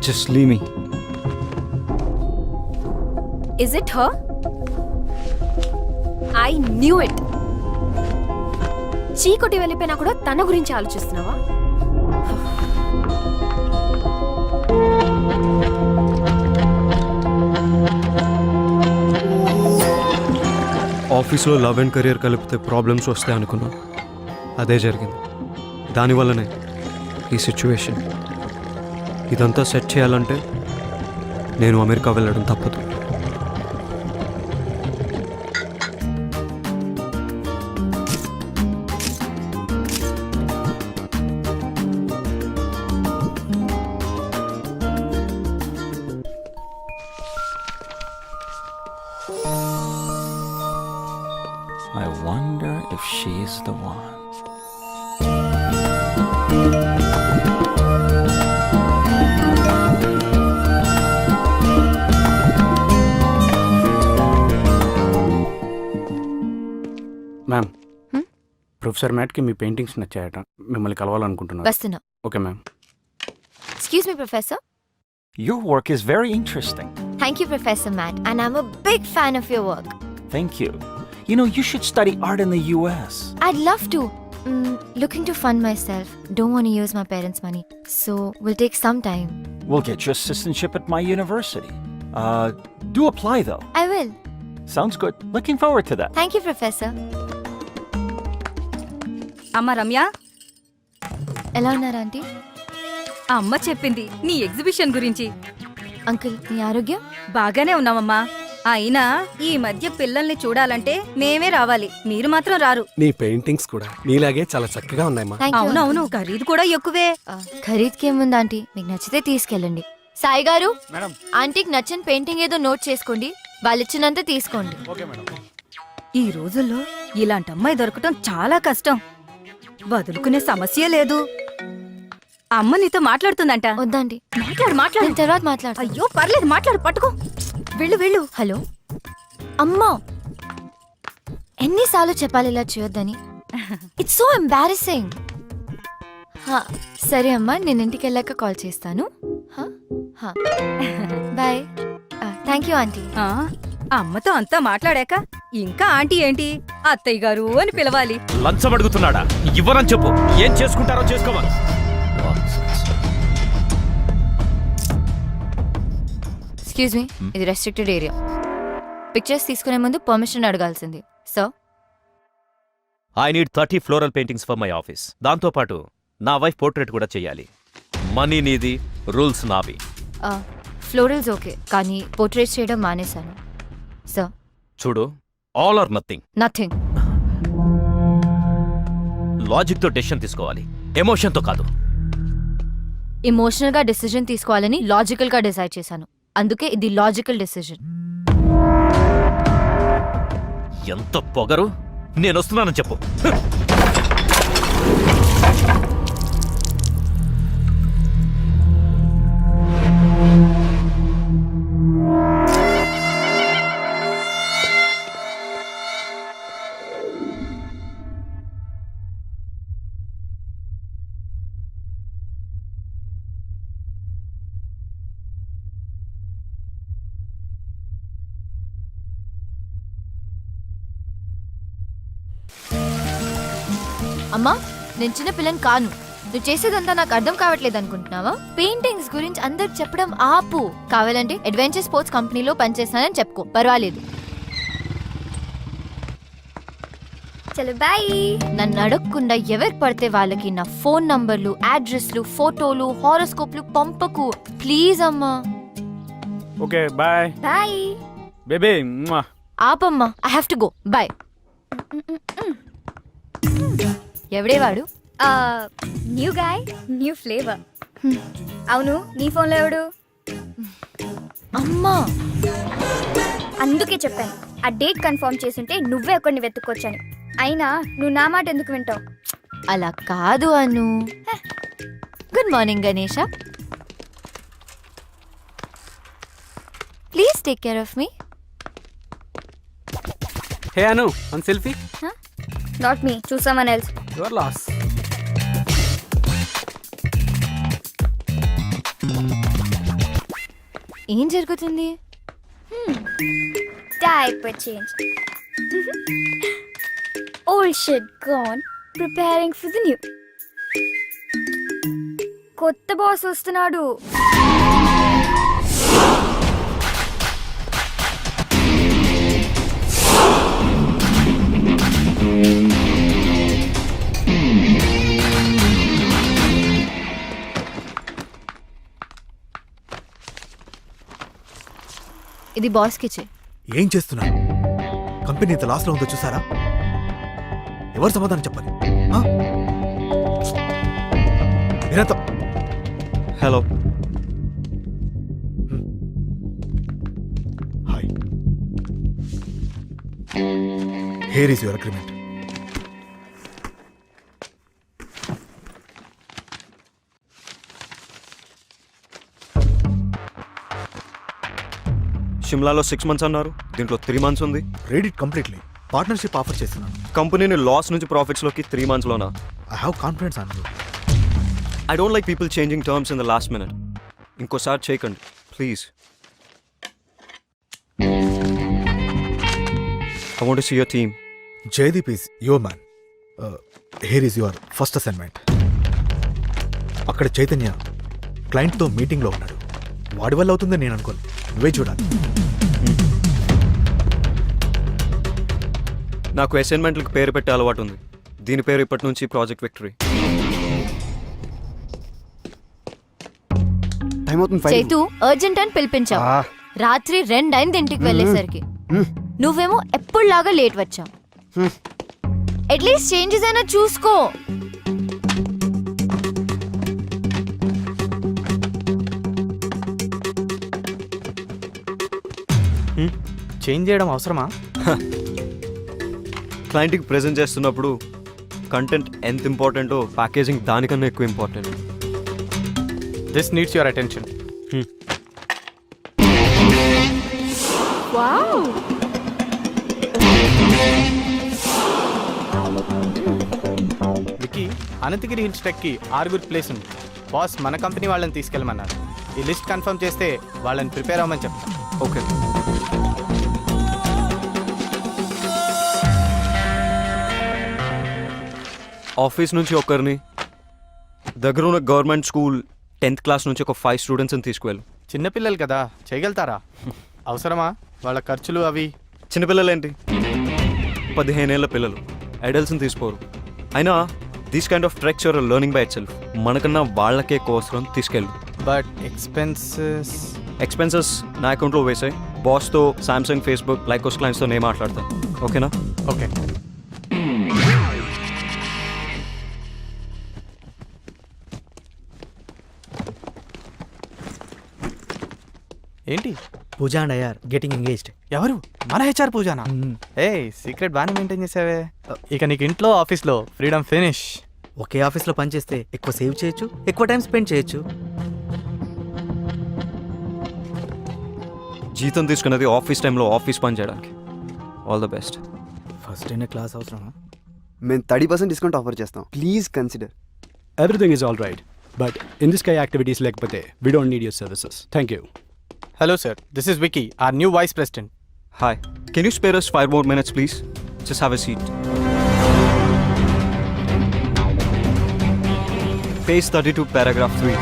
Just leave me. Is it her? I knew it. చీకొట్టి వెళ్ళిపోయినా కూడా తన గురించి ఆలోచిస్తున్నావా? ఆఫీస్లో లవ్ అండ్ కెరియర్ కలిపితే ప్రాబ్లమ్స్ వస్తాయి అనుకున్నా. అదే జరిగింది. దానివల్లనే ఈ సిచ్యువేషన్. ఇదంతా సెట్ చేయాలంటే నేను అమెరికా వెళ్ళడం తప్పదు. I wonder if she's the one. Ma'am, professor మ్యాట్కి మీ పెయింటింగ్స్ నచ్చాయట. మిమ్మల్ని కలవాలనుకుంటున్నారు. వస్తున్నా. Okay ma'am. Excuse me, Professor. Your work is very interesting. Thank you, Professor Matt, and I'm a big fan of your work. Thank you. You know, you should study art in the US. I'd love to. Looking to fund myself. Don't want to use my parents' money. So, will take some time. We'll get you assistantship at my university. Do apply though. I will. Sounds good. Looking forward to that. Thank you, Professor. అమ్మ రమ్య, ఎలా ఉన్నారు aunty? అమ్మ చెప్పింది నీ exhibition గురించి. Uncle, మీ ఆరోగ్యం? బాగానే ఉన్నామమ్మా. అయినా ఈ మధ్య పిల్లల్ని చూడాలంటే మేమే రావాలి, మీరు మాత్రం రారు. నీ పెయింటింగ్స్ కూడా నీలాగే చాలా చక్కగా ఉన్నాయమ్మా. Thank you, అవునవును, uncle. ఖరీదు కూడా ఎక్కువే. ఖరీదుకి ఏముంది ఆంటీ, మీకు నచ్చితే తీసుకెళ్ళండి. సాయి గారు, మేడం. ఆంటీకి నచ్చిన పెయింటింగ్ ఏదో నోట్ చేసుకోండి, వాళ్ళు ఇచ్చినంత తీసుకోండి. Okay madam. ఈ రోజుల్లో ఇలాంటి అమ్మాయి దొరకటం చాలా కష్టం. వదులుకునే సమస్య లేదు. అమ్మ నీతో మాట్లాడుతుందంట. వద్దండి, మాట్లాడు. నేను తర్వాత మాట్లాడతా. అయ్యో పర్లేదు, మాట్లాడు, పట్టుకో. వెళ్ళు. హలో అమ్మా, ఎన్నిసార్లు చెప్పాలి ఇలా చేయొద్దని? It's so embarrassing. సరే అమ్మా, నేను ఇంటికి వెళ్ళాక కాల్ చేస్తాను. బాయ్. Thank you aunty. ఆ, అమ్మతో అంతా మాట్లాడాక ఇంకా ఆంటీ ఏంటి, అత్తయ్య గారు అని పిలవాలి. లంచం అడుగుతున్నాడా? ఇవ్వనని చెప్పు. ఏం చేసుకుంటారో చేసుకోవాలి. ఎక్స్క్యూజ్ మీ, ఇది రెస్ట్రిక్టెడ్ ఏరియా. పిక్చర్స్ తీసుకునే ముందు పర్మిషన్ అడగాల్సింది. So I need 30 floral paintings for my office. దాంతోపాటు నా వైఫ్ పోర్ట్రేట్ కూడా చేయాలి. మనీ నీది, రూల్స్ నావి. ఫ్లోరల్స్ ఓకే, కానీ పోర్ట్రేట్స్ చేయడం మానేశాను. సో చూడు, ఆల్ ఆర్ నథింగ్. నథింగ్. లాజిక్తో డెసిషన్ తీసుకోవాలి, ఎమోషన్తో కాదు. ఎమోషనల్ గా డెసిజన్ తీసుకోవాలని లాజికల్ గా డిసైడ్ చేశాను. అందుకే ఇది లాజికల్ డెసిజన్. ఎంత పొగరు! నేను వస్తున్నానని చెప్పు. అమ్మా, నేను చిన్న పిల్లని కాను. నువ్వు చేసేదంతా నాకు అర్థం కావట్లేదు అనుకుంటున్నావా? పెయింటింగ్స్ గురించి అందరికి చెప్పడం ఆపు. కావాలంటే అడ్వెంచర్ స్పోర్ట్స్ కంపెనీలో పనిచేస్తానని చెప్పుకో, పర్వాలేదు. చలో బాయ్. నన్ను అడగకుండా ఎవరికి పడితే వాళ్ళకి నా ఫోన్ నంబర్లు, అడ్రస్లు, ఫోటోలు, హారోస్కోప్లు పంపకు ప్లీజ్ అమ్మా. Okay bye. Bye baby. ఆపమ్మా, I have to go. Bye. ఎవడే వాడు? New guy, new flavour. అవును, నీ ఫోన్లో ఎవడు? అమ్మా, అందుకే చెప్పాను ఆ డేట్ కన్ఫర్మ్ చేసుంటే నువ్వే ఒకరిని వెతుక్కొచ్చాను. అయినా నువ్వు నా మాట ఎందుకు వింటావు? అలా కాదు అను. Good morning Ganesha. Please take care of me. Hey Anu, one selfie. Not me, choose someone else. Your loss. ఏం జరుగుతుంది? Diaper change. Old shit gone. Preparing for the new. కొత్త బాస్ వస్తున్నాడు. ఇది బాస్కి ఇచ్చే. ఏం చేస్తున్నారు? కంపెనీ ఇంత లాస్లో ఉందో చూసారా? ఎవరు సమాధానం చెప్పాలి? ఆ? మీరంతా hello. Hi. Here is your agreement. షిమ్లాలో 6 months అన్నారు, దీంట్లో 3 months ఉంది. Read it completely. Partnership offer చేస్తున్నాను. కంపెనీని లాస్ నుంచి ప్రాఫిట్స్లోకి 3 monthsలోనా? I have confidence on you. I don't like people changing terms in the last minute. ఇంకోసారి చేయకండి please. I want to see your team. Jaydeep is your man. Here is your first assignment. అక్కడ చైతన్య క్లయింట్తో మీటింగ్లో ఉన్నాడు. వాడి వల్ల అవుతుందని నేను అనుకోను. నువ్వే చూడాలి. నాకు అసైన్మెంట్లకు పేరు పెట్టే అలవాటు ఉంది. దీని పేరు ఇప్పటి నుంచి ప్రాజెక్ట్ విక్టరీ. చైతు అర్జెంట్ అని పిలిపించావు. రాత్రి 2 అయింది ఇంటికి వెళ్ళేసరికి. నువ్వేమో ఎప్పుడులాగా లేట్ వచ్చావు. అట్లీస్ట్ చేంజెస్ అయినా చూసుకో. చేంజ్ చేయడం అవసరమా? క్లయింట్కి ప్రెజెంట్ చేస్తున్నప్పుడు కంటెంట్ ఎంత ఇంపార్టెంటో ప్యాకేజింగ్ దానికన్నా ఎక్కువ important. This needs your attention. Wow. Vicky, Ananthagiri hills ట్రెక్కి 6 ప్లేస్ ఉంది. బాస్ మన కంపెనీ వాళ్ళని తీసుకెళ్ళమన్నారు. ఈ లిస్ట్ కన్ఫర్మ్ చేస్తే వాళ్ళని ప్రిపేర్ అవ్వమని చెప్తాను. ఓకే. ఆఫీస్ నుంచి ఒకరిని, దగ్గర ఉన్న గవర్నమెంట్ స్కూల్ 10th క్లాస్ నుంచి ఒక 5 స్టూడెంట్స్ని తీసుకువెళ్ళు. చిన్నపిల్లలు కదా, చేయగలుగుతారా? అవసరమా వాళ్ళ ఖర్చులు అవి? చిన్నపిల్లలేంటి, 15 ఏళ్ల పిల్లలు, అడల్ట్స్ని తీసుకోరు. అయినా these kind of treks your learning by itself. మనకన్నా వాళ్ళకే కోసరం తీసుకెళ్ళు. బట్ ఎక్స్పెన్సెస్ నా అకౌంట్లో వేసాయి. బాస్తో, సామ్సంగ్, ఫేస్బుక్, లైకోస్ క్లయింట్స్తో నేను మాట్లాడతాను. ఓకేనా? ఓకే. ఏంటి? Pooja and Iyer getting engaged. ఎవరు? మన హెచ్ఆర్ పూజానా? ఏ సీక్రెట్ బాగానే మెయింటైన్ చేసావే. ఇక నీకు ఇంట్లో ఆఫీస్లో ఫ్రీడమ్ ఫినిష్. ఒకే ఆఫీస్లో పనిచేస్తే ఎక్కువ సేవ్ చేయొచ్చు, ఎక్కువ టైం స్పెండ్ చేయొచ్చు. జీతం తీసుకున్నది ఆఫీస్ టైంలో ఆఫీస్ పని చేయడానికి. All the best. ఫస్ట్ అయిన క్లాస్ అవసరమా? మేము 30% డిస్కౌంట్ ఆఫర్ చేస్తాం. Please consider. Everything is all right, but in this కై యాక్టివిటీస్ లేకపోతే we don't need your services. Thank you. Hello sir, this is Vicky, our new vice president. Hi, can you spare us 5 more minutes please? Just have a seat. Page 32, paragraph 3.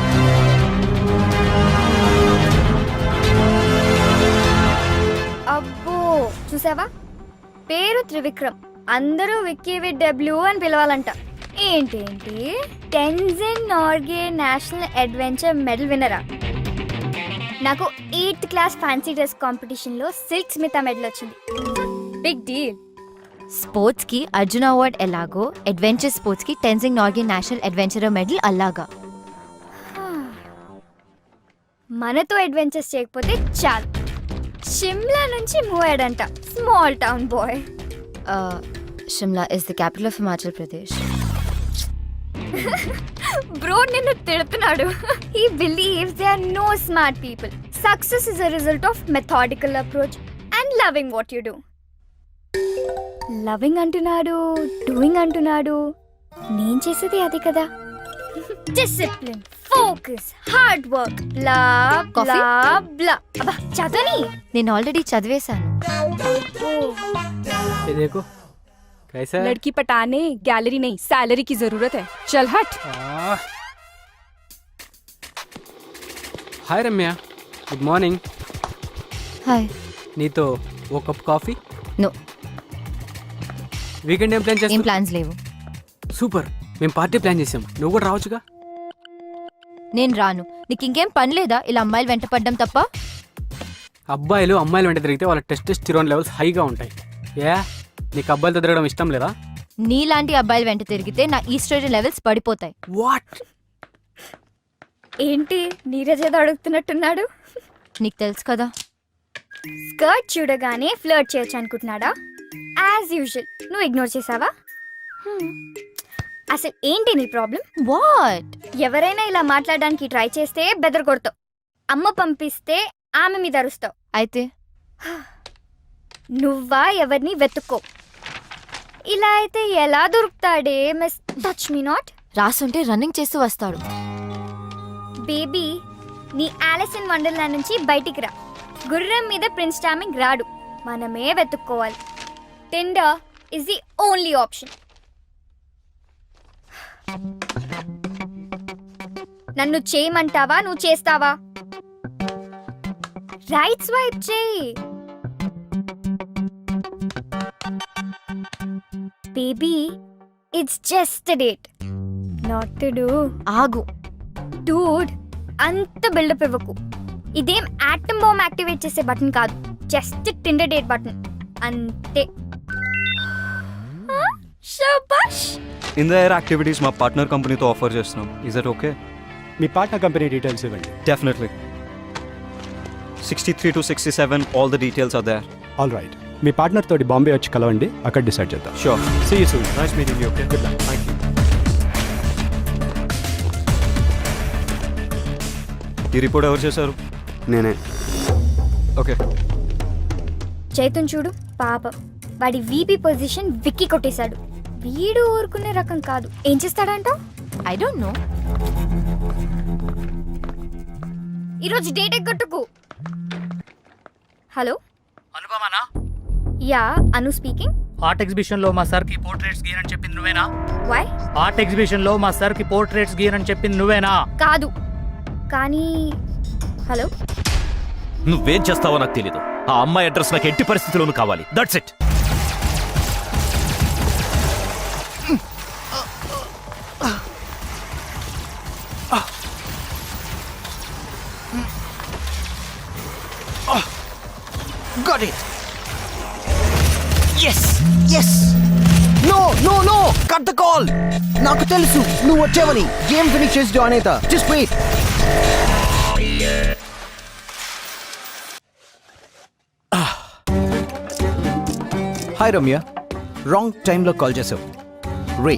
అబ్బో, చూసావా? పేరు త్రివిక్రమ్, అందరూ Vicky with W అని పిలవాలంట. ఏంటేంటి, Tenzing Norgay national adventure medal విన్నరా? నాకు 8th class fancy dress కాంపిటీషన్లో సిల్క్ స్మిత మెడల్ వచ్చింది. Big deal. స్పోర్ట్స్కి అర్జున అవార్డ్ ఎలాగో, అడ్వెంచర్ స్పోర్ట్స్కి Tenzing Norgay national adventure medal అలాగా. మనతో అడ్వెంచర్స్ చేయకపోతే చాలు. షిమ్లా నుంచి మూవ్ అయ్యాడంట. Small town boy. Shimla is the capital of Himachal Pradesh. Bro నిన్ను తిడుతున్నాడు. He believes there are no smart people. Success is a result of methodical approach and loving what you do. Loving అంటున్నాడు, doing అంటున్నాడు. నేను చేసేది అది కదా. Discipline, ఫోకస్, హార్డ్ వర్క్, బ్లా Coffee? బ్లా బ్లా. అబ్బా చదవని. నేను ఆల్రెడీ చదివేశాను. ये देखो कैसा है? लड़की पटाने गैलरी नहीं सैलरी की जरूरत है. चल हट. हाय रम्या, गुड मॉर्निंग. హాయ్. నీతో ఓ కప్ కాఫీ. నో, వీకెండ్ ఏం ప్లాన్ ఏం చేస్తాం? ప్లాన్స్ లేవు. సూపర్, మేము పార్టీ ప్లాన్ చేసాం. నువ్వు కూడా రావచ్చుగా. నేను రాను. నీకు ఇంకేం పని లేదా ఇలా అమ్మాయిలు వెంట పడ్డం తప్ప? అబ్బాయిలు అమ్మాయిలు వెంట తిరిగితే వాళ్ళ టెస్టోస్టెరాన్ లెవెల్స్ హైగా ఉంటాయి. ఏ నీకు అబ్బాయిలతో తిరగడం ఇష్టం లేదా? నీలాంటి అబ్బాయిలు వెంట తిరిగితే నా ఈస్ట్రోజన్ లెవెల్స్ పడిపోతాయి. వాట్? ఏంటి నీరజ్ ఏదో అడుగుతున్నట్టున్నాడు. నీకు తెలుసు కదా. స్కర్ట్ చూడగానే ఫ్లర్ట్ చేయొచ్చు అనుకుంటున్నాడా? యాజ్ యూజువల్ నువ్వు ఇగ్నోర్ చేసావా? అసలు ఏంటి నీ ప్రాబ్లం? వాట్? ఎవరైనా ఇలా మాట్లాడడానికి ట్రై చేస్తే బెదర్ కొడతావు. అమ్మ పంపిస్తే ఆమె మీద అరుస్తావు. అయితే నువ్వా ఎవరిని వెతుక్కో. ఇలా అయితే ఎలా దొరుకుతాడే మిస్ టచ్ మీ నాట్. రాసుంటే రన్నింగ్ చేస్తూ వస్తాడు. బేబీ, నీ ఆలిస్ ఇన్ వండర్లాండ్ నుంచి బయటికి రా. గుర్రం మీద ప్రిన్స్ చార్మింగ్ రాడు, మనమే వెతుక్కోవాలి. Tinder is the only option. నన్ను చేయమంటావా, నువ్వు చేస్తావా? రైట్ స్వైప్ చేయి. Baby, it's just a date, not to do. ఆగు. డూడ్, అంత బిల్డప్ ఇవ్వకు. ఇదేం ఆటమ్ బాంబ్ యాక్టివేట్ చేసే బటన్ కాదు, జస్ట్ టిండర్ డేట్ బటన్ అంతే. శబాష్. ఇన్ ద ఎయిర్ యాక్టివిటీస్ మా పార్ట్నర్ కంపెనీతో ఆఫర్ చేస్తున్నాం. Is that okay? మీ పార్ట్నర్ కంపెనీ డీటెయిల్స్ ఇవ్వండి. Definitely. 63 to 67 all the details are there. All right, me partner తోటి బాంబే వచ్చి కలవండి, అక్కడ డిసైడ్ చేద్దాం. Sure. See you soon. Nice meeting you. Okay. Good luck. Thank you. ఈ report ఎవరు చేశారు? నేనే. ఓకే. చైతన్ చూడు పాప, వాడి వీపీ పొజిషన్ విక్కీ కొట్టేశాడు. వీడు ఊరుకునే రకం కాదు. ఏం చేస్తాడంట? I don't know. ఈరోజు డేట్ ఎగ్గొట్టుకు. హలో అనుపమానా? యా, అను స్పీకింగ్. ఆర్ట్ ఎగ్జిబిషన్ లో మా సార్ కి పోర్ట్రేట్స్ గీయనని చెప్పింది నువ్వేనా? వై? ఆర్ట్ ఎగ్జిబిషన్ లో మా సార్ కి పోర్ట్రేట్స్ గీయనని చెప్పింది నువ్వేనా? కాదు, కానీ హలో. నువ్వేం చేస్తావో నాకు తెలీదు. ఆ అమ్మాయి అడ్రస్ నాకు ఎట్టి పరిస్థితుల్లోనూ కావాలి. That's it. Got it. Yes, yes. No, no, no. Cut the call. నాకు తెలుసు నువ్వు వచ్చావని. గేమ్ ఫినిష్ చేసి జాయిన్ అవుతా. Just wait. Hi Ramya, wrong టైంలో కాల్ చేసావు. రే,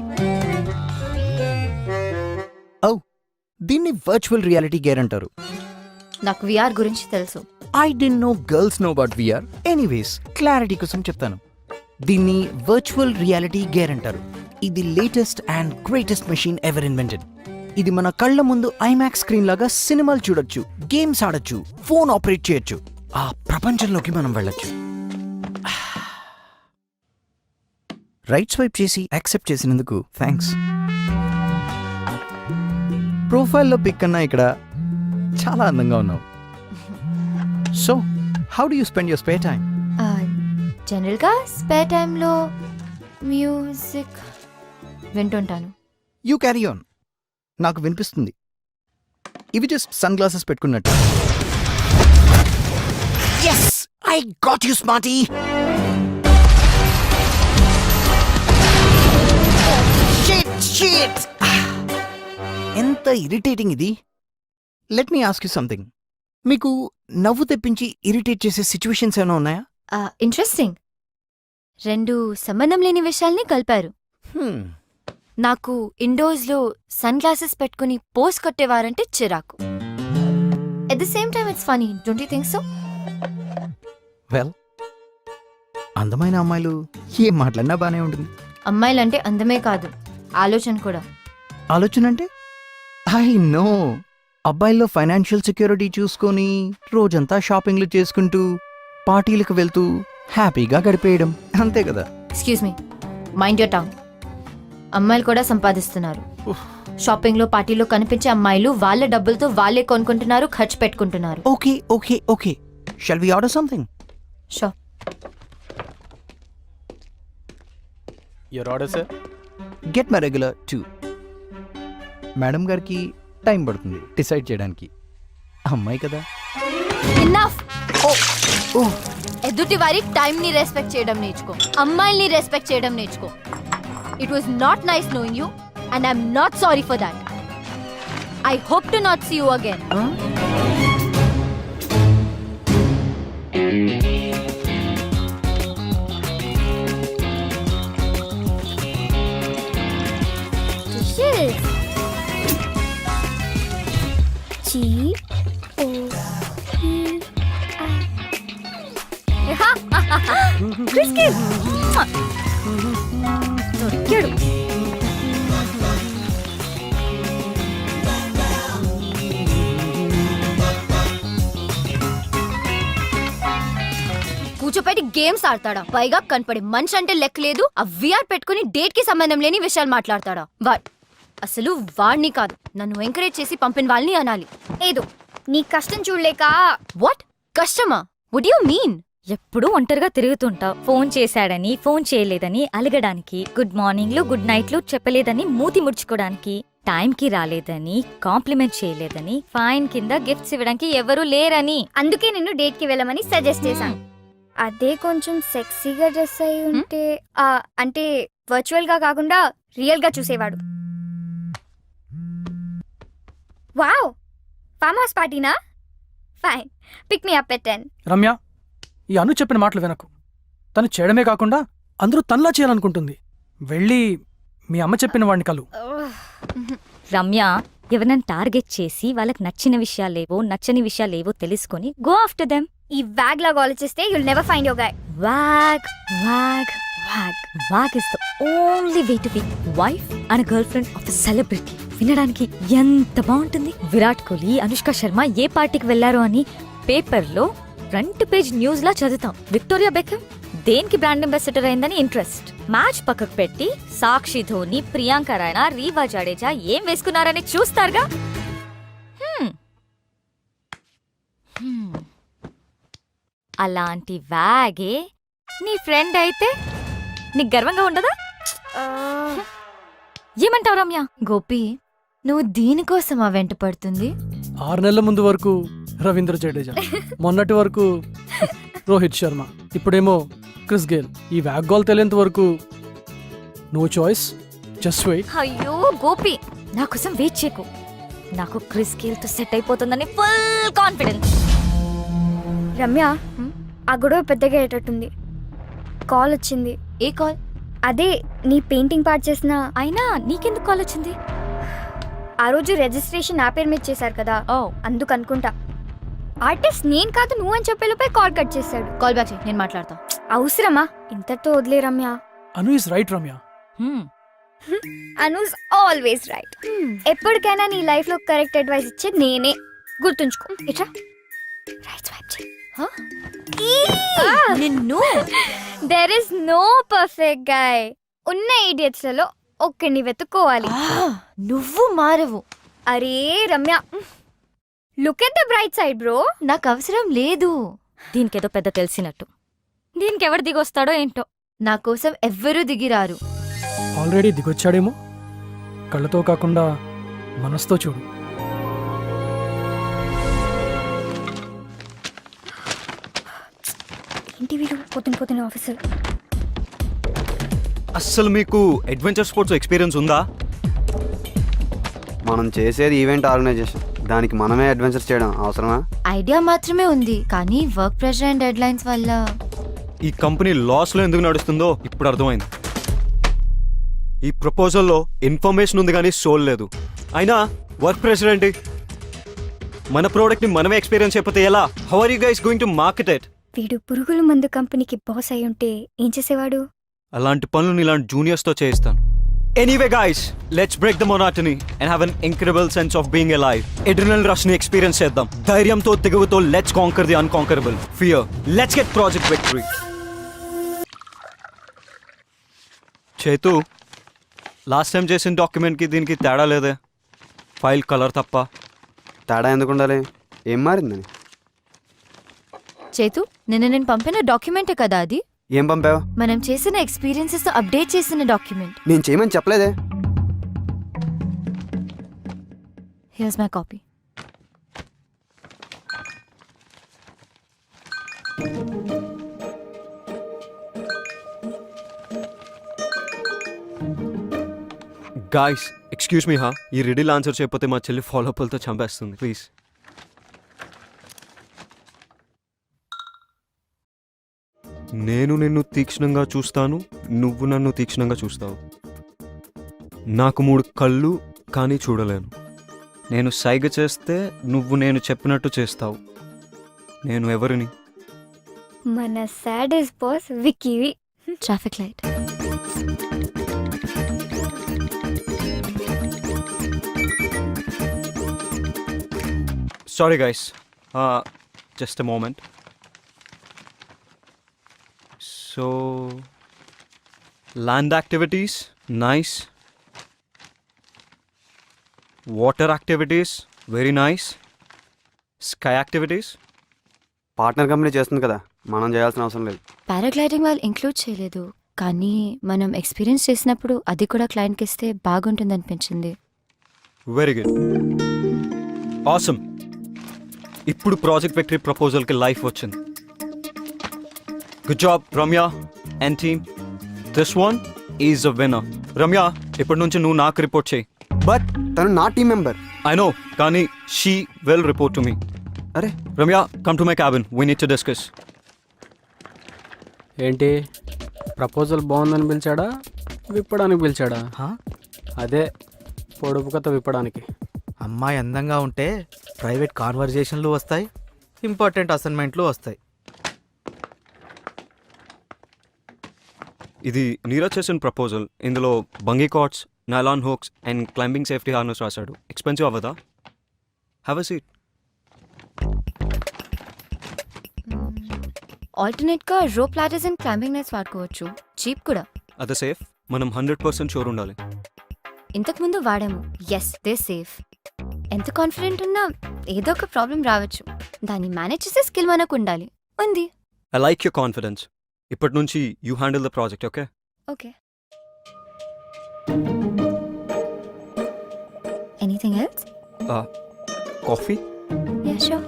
ఓ, దీన్ని వర్చువల్ రియాలిటీ గేర్ అంటారు. నాకు విఆర్ గురించి తెలుసు. I don't know girls know about VR. Anyways, clarity కోసం చెప్తాను. దీన్ని వర్చువల్ రియాలిటీ గేర్ అంటారు. ఇది latest and greatest machine ever invented. ఇది మన కళ్ళ ముందు ఐమాక్స్ స్క్రీన్ లాగా సినిమాలు చూడొచ్చు, గేమ్స్ ఆడొచ్చు, ఫోన్ ఆపరేట్ చేయొచ్చు. ఆ ప్రపంచంలోకి మనం వెళ్ళొచ్చు. రైట్ స్వైప్ చేసి యాక్సెప్ట్ చేసినందుకు థ్యాంక్స్. ప్రొఫైల్లో పిక్ కన్నా ఇక్కడ చాలా అందంగా ఉన్నావు. So how do you spend your spare time? జనరల్గా స్పేర్ టైంలో మ్యూజిక్ వింటుంటాను. You carry on. నాకు వినిపిస్తుంది. ఇవి జస్ట్ సన్ గ్లాసెస్ పెట్టుకున్నట్టు. Yes, I got you, smarty. Shit. ఎంత ఇరిటేటింగ్ ఇది. Let me ask you something. మీకు నవ్వు తెప్పించి ఇరిటేట్ చేసే సిచ్యువేషన్స్ ఏమైనా ఉన్నాయా? ఇంట్రెస్టింగ్. 2 సంబంధం లేని విషయాల్ని కలిపారు. నాకు ఇండోర్స్లో సన్ గ్లాసెస్ పెట్టుకుని పోస్ కొట్టేవారంటే చిరాకు. At the same time it's funny, don't you think so? Well, అందమైన అమ్మాయిలు ఏం మాట్లాడినా బానే ఉంటుంది. అమ్మాయిలంటే అందమే కాదు, ఆలోచన కూడా. ఆలోచన అంటే ఐ నో, అబ్బాయిల్లో ఫైనాన్షియల్ సెక్యూరిటీ చూసుకొని రోజంతా షాపింగ్లు చేసుకుంటూ పార్టీలకు వెళ్తూ హ్యాపీగా గడిపేయడం అంతే కదా. Excuse me, mind your tongue. అమ్మాయిలు కూడా సంపాదిస్తున్నారు. షాపింగ్ లో పార్టీలో కనిపించే అమ్మాయిలు వాళ్ళ డబ్బులతో వాళ్ళే కొనుక్కుంటున్నారు, ఖర్చు పెట్టుకుంటున్నారు. Okay okay okay, shall we order something? Show your order sir. Get my regular 2. Madam గారికి టైం పడుతుంది డిసైడ్ చేయడానికి, అమ్మాయి కదా. ఇన్నఫ్. ఎదుటి వారి టైం ని రెస్పెక్ట్ చేయడం నేర్చుకో, అమ్మాయిల్ని రెస్పెక్ట్ చేయడం నేర్చుకో. It was not nice knowing you and I'm not sorry for that. I hope to not see you again. దొరికాడు. కూర్చోపెట్టి గేమ్స్ ఆడతాడా? పైగా కనపడి మనిషి అంటే లెక్క లేదు. ఆ విఆర్ పెట్టుకుని డేట్ కి సంబంధం లేని విషయాలు మాట్లాడతాడా? అసలు వాడిని కాదు, నన్ను ఎంకరేజ్ చేసి పంపిన వాళ్ళని అనాలి. ఏదో నీ కష్టం చూడలేక. వాట్ కష్టమా? Would you mean? ఎప్పుడూ ఒంటరిగా తిరుగుతుంటావు. ఫోన్ చేశాడని, ఫోన్ చేయలేదని అలగడానికి, గుడ్ మార్నింగ్లు గుడ్ నైట్లు చెప్పలేదని మూతి ముడుచుకోవడానికి, టైంకి రాలేదని కాంప్లిమెంట్ చేయలేదని, ఫైన్ కింద గిఫ్ట్స్ ఇవ్వడానికి ఎవరూ లేరని. అందుకే నిన్ను డేట్ కి వెళ్ళమని సజెస్ట్ చేశాను. అదే కొంచెం సెక్సీగా డ్రెస్ అయి ఉంటే, అంటే వర్చువల్ గా కాకుండా రియల్ గా చూసేవాడు. వావ్, ఫామ్ హౌస్ పార్టీనా? Fine, pick me up at 10. Ramya, ఈ అను చెప్పిన మాటలు వినకు. తను చేయడమే కాకుండా అందరూ తనలా చేయాలనుకుంటుంది. వెళ్ళి మీ అమ్మ చెప్పిన వాడిని కలు. రమ్య, ఎవరినైనా టార్గెట్ చేసి వాళ్ళకి నచ్చిన విషయాలేవో నచ్చని విషయాలేవో తెలుసుకొని గో ఆఫ్టర్ దెమ్. ఈ వ్యాగ్ లాగా ఆలోచిస్తే you'll never find your guy. Wag wag wag wag is the only way to be wife and girl friend of a celebrity. వినడానికి ఎంత బాగుంటుంది. విరాట్ కోహ్లీ, అనుష్క శర్మ ఏ పార్టీకి వెళ్లారో అని పేపర్లో ఫ్రంట్ పేజ్ న్యూస్ లా చదువుతాం. విక్టోరియా బెకమ్ దేనికి బ్రాండ్ అంబాసిడర్ అయిందని ఇంట్రెస్ట్. మ్యాచ్ పక్కకు పెట్టి సాక్షి, ధోని, ప్రియాంక రాయనా, రీవా జడేజా ఏం వేసుకున్నారని చూస్తారుగా. అలాంటి వ్యాగే నీ ఫ్రెండ్ అయితే నీకు గర్వంగా ఉండదా? ఏమంటావు రమ్య? గోపి, నువ్వు దీనికోసమా వెంట పడుతుంది? 6 నెలల ముందు వరకు రవీంద్ర జడేజా, మొన్నటి వరకు రోహిత్ శర్మ, ఇప్పుడేమో క్రిస్ గేల్. ఈ వ్యాగ్ గోల్ తెలియంత వరకు నో చాయిస్, జస్ట్ వెయిట్. అయ్యో గోపి, నా కోసం వెయిట్ చేయకు. నాకు క్రిస్ గేల్ తో సెట్ అయిపోతుందని ఫుల్ కాన్ఫిడెన్స్. రమ్య, ఆ గొడవ పెద్దగా అయ్యేటట్టుంది. కాల్ వచ్చింది. ఏ కాల్? అదే నీ పెయింటింగ్ పార్ట్ చేసిన. అయినా నీకెందుకు కాల్ వచ్చింది? ఆ రోజు రిజిస్ట్రేషన్ నా పేరు మీద చేశారు కదా, ఓ అందుకు అనుకుంటా. ఆర్టిస్ట్ నేను కాదు నువ్వు అని చెప్పేలోపే కాల్ కట్ చేశాడు. కాల్ బ్యాక్ చేయి, నేను మాట్లాడతా. అవసరమా? ఇంతతో వదిలే Ramya. Anu is right Ramya. Anu's always right. ఎప్పటికైనా నీ లైఫ్ లో కరెక్ట్ అడ్వైస్ ఇచ్చేది నేనే, గుర్తుంచుకో. ఇట్రా, రైట్ స్వైప్ చేయి. నిన్ను there is no perfect guy. ఉన్న ఇడియట్స్ లలో ఒక్కడిని వెతుక్కోవాలి. నువ్వు మారవు. అరే Ramya, look at the bright side bro. నాకు అవసరం లేదు. దీనికేదో పెద్ద తెలిసినట్టు. దీనికి ఎవరు దిగొస్తాడో ఏంటో. నా కోసం ఎవ్వరూ దిగిరారు. ఆల్రెడీ దిగొచ్చాడేమో. కళ్ళతో కాకుండా మనసుతో చూడు. ఏంటి వీడు పొద్దున ఆఫీసర్. అస్సలు మీకు అడ్వెంచర్ స్పోర్ట్స్ ఎక్స్పీరియన్స్ ఉందా? మనం చేసేది ఈవెంట్ ఆర్గనైజేషన్, దానికి మనమే అడ్వెంచర్ చేయడం అవసరమా? ఐడియా మాత్రమే ఉంది, కానీ work pressure and dead lines వల్ల ఈ కంపెనీ లాస్లో ఎందుకు నడుస్తుందో ఇప్పుడు అర్థమైంది. ఈ ప్రపోజల్లో ఇన్ఫర్మేషన్ ఉంది కానీ సోల్ లేదు. అయినా వర్క్ ప్రెషర్ ఏంటి? మన ప్రోడక్ట్ని మనమే ఎక్స్పీరియన్స్ అయిపోతే ఎలా? How are you guys going to market it? వీడు పురుగుల మందు కంపెనీకి బాస్ అయి ఉంటే ఏం చేసేవాడు? అలాంటి పనులు ఇలాంటి జూనియర్స్తో చేయిస్తాను. Anyway, guys, let's break the monotony and have an incredible sense of being alive. Adrenal rush ni experience cheddam. ధైర్యంతో తెగువతో let's conquer the unconquerable. Fear. Let's get Project Victory. చేతు లాస్ట్ టైం చేసిన డాక్యుమెంట్కి దీనికి తేడా లేదే, ఫైల్ కలర్ తప్ప. తేడా ఎందుకు ఉండాలి? ఏం మారిందని? చేతు నిన్న నేను పంపిన డాక్యుమెంటే కదా అది. ఏం పంపావు? మనం చేసిన ఎక్స్పీరియన్సెస్ తో అప్డేట్ చేసిన డాక్యుమెంట్. నేను చేయమని చెప్పలేదే. Here's my copy. Guys excuse me హా, ఈ రిడిల్ ఆన్సర్ చేయకపోతే మా చెల్లి ఫాలోఅప్లతో చంపేస్తుంది. ప్లీజ్. నేను నిన్ను తీక్షణంగా చూస్తాను, నువ్వు నన్ను తీక్షణంగా చూస్తావు. నాకు 3 కళ్ళు కానీ చూడలేను. నేను సైగ చేస్తే నువ్వు నేను చెప్పినట్టు చేస్తావు. నేను ఎవరిని? మన సాడెస్ట్ బాస్ విక్కీవి. Traffic light. Sorry guys, just a moment. So, land activities, nice. Water activities, very nice. Sky activities. Partner company చేస్తుంది కదా, మనం చేయాల్సిన అవసరం లేదు. పారాగ్లైడింగ్ వాళ్ళు ఇంక్లూడ్ చేయలేదు, కానీ మనం ఎక్స్పీరియన్స్ చేసినప్పుడు అది కూడా క్లయింట్కి ఇస్తే బాగుంటుంది అనిపించింది. Very good. Awesome. ఇప్పుడు ప్రాజెక్ట్ విక్టరీ ప్రపోజల్కి లైఫ్ వచ్చింది. Good job Ramya and team. This one is a winner. Ramya, ఇప్పటి నుంచి నువ్వు నాకు రిపోర్ట్ చేయి. బట్ తను నా టీం మెంబర్. ఐ నో, కానీ she will report to me. అరే Ramya, come to my cabin, we need to discuss. ఏంటి ప్రపోజల్ బాగుందని పిలిచాడా, విప్పడానికి పిలిచాడా? అదే పొడుపు కథ విప్పడానికి. అమ్మాయి అందంగా ఉంటే ప్రైవేట్ కాన్వర్జేషన్లు వస్తాయి, ఇంపార్టెంట్ అసైన్మెంట్లు వస్తాయి. ఇది నీరజ్ చేసిన ప్రపోజల్. ఇందులో bungee cords, nylon hooks and climbing safety harness రాశాడు. ఎక్స్పెన్సివ్ అవ్వదా? Have a seat. ఆల్టర్నేట్గా rope ladders and climbing nets వాడుకోవచ్చు, చీప్ కూడా. అదే సేఫ్. మనం 100% షూర్ ఉండాలి. ఇంతకుముందు వాడాము, ఎస్ దే సేఫ్. ఎంత కాన్ఫిడెంట్ ఉన్నా ఏదో ఒక ప్రాబ్లం రావచ్చు, దాన్ని మేనేజ్ చేసే స్కిల్ మనకు ఉండాలి. ఉంది. I like your confidence. ఇప్పటి నుంచి you handle the project, okay? Okay. Anything else? Coffee? Yeah sure.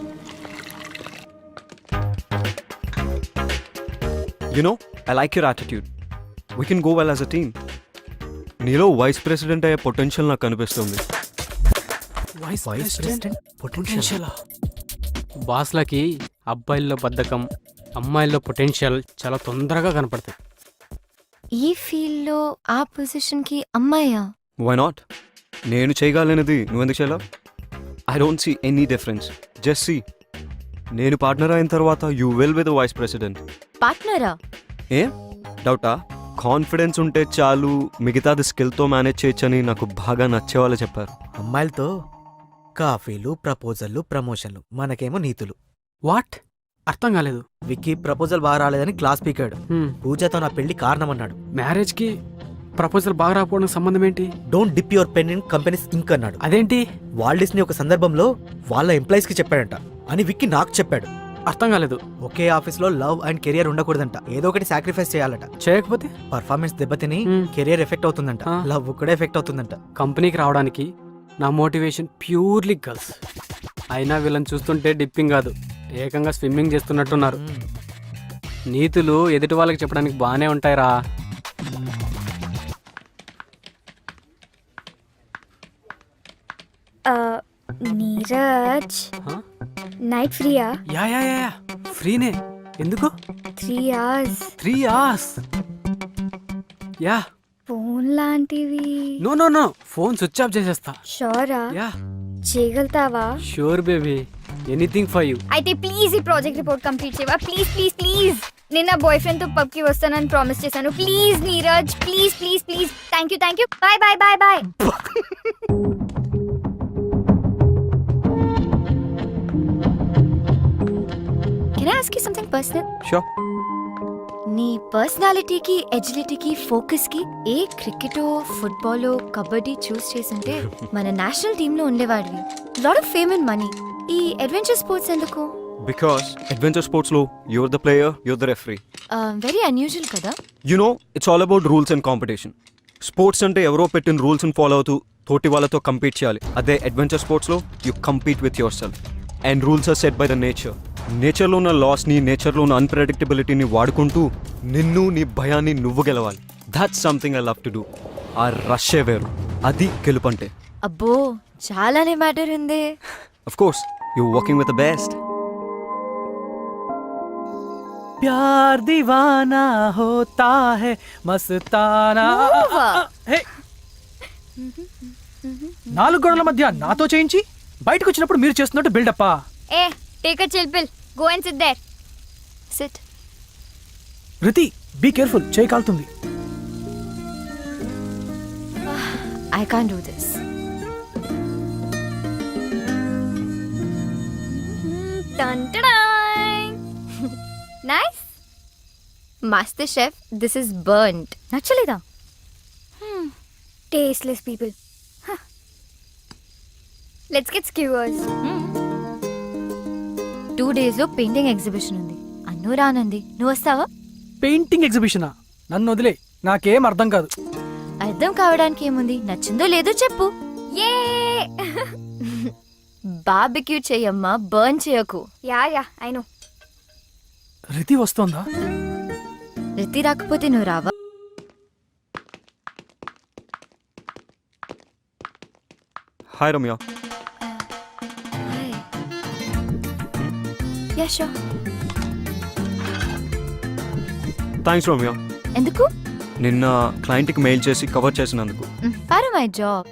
You know, I like your attitude. We can go well as a team. నీలో vice president అయ్యే potential నాకు కనిపిస్తుంది. Vice president potential. బాస్లకి అబ్బాయిల్లో బద్ధకం, అమ్మాయిల్లో పొటెన్షియల్ చాలా తొందరగా కనపడతాయి. ఈ ఫీల్డ్లో ఆ పొజిషన్కి అమ్మాయా? Why not? నేను చేయగలనది నువ్వెందుకు చేయలేవు? I don't see any difference. Just see, నేను పార్ట్నర్ అయిన తర్వాత you will with vice president. పార్ట్నరా? ఏ డౌటా? కాన్ఫిడెన్స్ ఉంటే చాలు, మిగతాది స్కిల్తో మేనేజ్ చేయొచ్చని నాకు బాగా నచ్చే వాళ్ళు చెప్పారు. అమ్మాయిలతో కాఫీలు, ప్రపోజల్లు, ప్రమోషన్లు, మనకేమో నీతులు. వాట్? అర్థం కాలేదు. విక్కీ ప్రపోజల్ బాగా రాలేదని క్లాస్ పీకాడు. పూజతో నా పెళ్లి కారణమన్నాడు. మ్యారేజ్కి ప్రపోజల్ బాగా రాకపోవడం సంబంధం ఏంటి? Don't dip your pen in companies ink అన్నాడు. అదేంటి? వాల్డిస్ని ఒక సందర్భంలో వాళ్ళ ఎంప్లాయీస్ కి చెప్పాడంట అని విక్కీ నాకు చెప్పాడు. అర్థం కాలేదు. ఒకే ఆఫీస్లో లవ్ అండ్ కెరియర్ ఉండకూడదంట, ఏదో ఒకటి సాక్రిఫైస్ చేయాలట. చేయకపోతే పర్ఫార్మెన్స్ దెబ్బతిని కెరియర్ ఎఫెక్ట్ అవుతుందంట, లవ్ కూడా ఎఫెక్ట్ అవుతుందంట. కంపెనీకి రావడానికి నా మోటివేషన్ ప్యూర్లీ గర్ల్స్. అయినా వీళ్ళని చూస్తుంటే డిప్పింగ్ కాదు, ఏకంగా స్విమ్మింగ్ చేస్తున్నట్టున్నారు. నీతులు ఎదుటి వాళ్ళకి చెప్పడానికి బాగానే ఉంటాయిరా. నీరజ్, నైట్ ఫ్రీయా? యా యా యా ఫ్రీనే. ఎందుకు? 3 hours. 3 hours? యా. ఫోన్ లాంటివి? No no no, phone switch off చేసేస్తా. షోరా? యా. చేయగలుగుతావా? Sure baby, anything for you. అయితే ప్లీజ్ ఈ ప్రాజెక్ట్ రిపోర్ట్ కంప్లీట్ చేయవా? Please please please. నిన్న బాయ్ ఫ్రెండ్ తో పబ్ కి వస్తానని ప్రామిస్ చేశాను. Please Neeraj, please please please. Thank you. Bye bye bye bye. Can I ask you something personal? Show నీ పర్సనాలిటీకి, ఎజిలిటీకి, focus కి ఏ క్రికెటో, ఫుట్బాలో, కబడ్డీ చూస్ చేస్తుంటే మన నేషనల్ టీమ్ లో ఉండేవాడివి. Lot of fame and money. ఈ అడ్వెంచర్ స్పోర్ట్స్ ఎందుకు? బికాస్ అడ్వెంచర్ స్పోర్ట్స్లో you're the player, you're the referee. Very unusual కదా. You know it's all about rules and competition. Sports అంటే ఎవరో పెట్టిన రూల్స్ని ఫాలో అవుతూ తోటి వాళ్ళతో కంపీట్ చేయాలి. అదే అడ్వెంచర్ స్పోర్ట్స్లో you compete with yourself. And rules are set by the nature. నేచర్లో ఉన్న లాస్ని, నేచర్లో ఉన్న అన్ప్రెడిక్టబిలిటీని వాడుకుంటూ నిన్ను, నీ భయాన్ని నువ్వు గెలవాలి. That's something I love to do. ఆ రష్యే వేరు. అది గెలుపంటే. అబ్బో చాలానే మ్యాటర్ ఉంది. Of course you working with the best. ప్యార్ దీవానా హోతా హై మస్తానా. హే, 4 గోడల మధ్య నాతో చేయించి బయటకు వచ్చినప్పుడు మీరు చేస్తున్నట్టు బిల్డప్పా? ఏ take a chill pill. Go and sit there. Sit. Riti be careful, చేయి కాలుతుంది. I can't do this. Nice. Master chef, this is burned. నచ్చలేదా? Tasteless people. Let's get skewers. 2 days లో పెయింటింగ్ ఎగ్జిబిషన్ ఉంది. అన్ను రానంది, నువ్వు వస్తావా? పెయింటింగ్ ఎగ్జిబిషనా? నన్ను వదిలే, నాకేం అర్థం కాదు. అర్థం కావడానికి ఏముంది, నచ్చిందో లేదో చెప్పు. ఏ బార్బిక్యూ చెయ్యమ్మా, బర్న్ చేయకు. Yeah I know. రితి వస్తోందా? రితి రాకపోతే నువ్వు రావా? Hi Ramya. Yeah sure. Thanks Ramya. ఎందుకు? నిన్న క్లయింట్కి మెయిల్ చేసి కవర్ చేసినందుకు. పారు my job.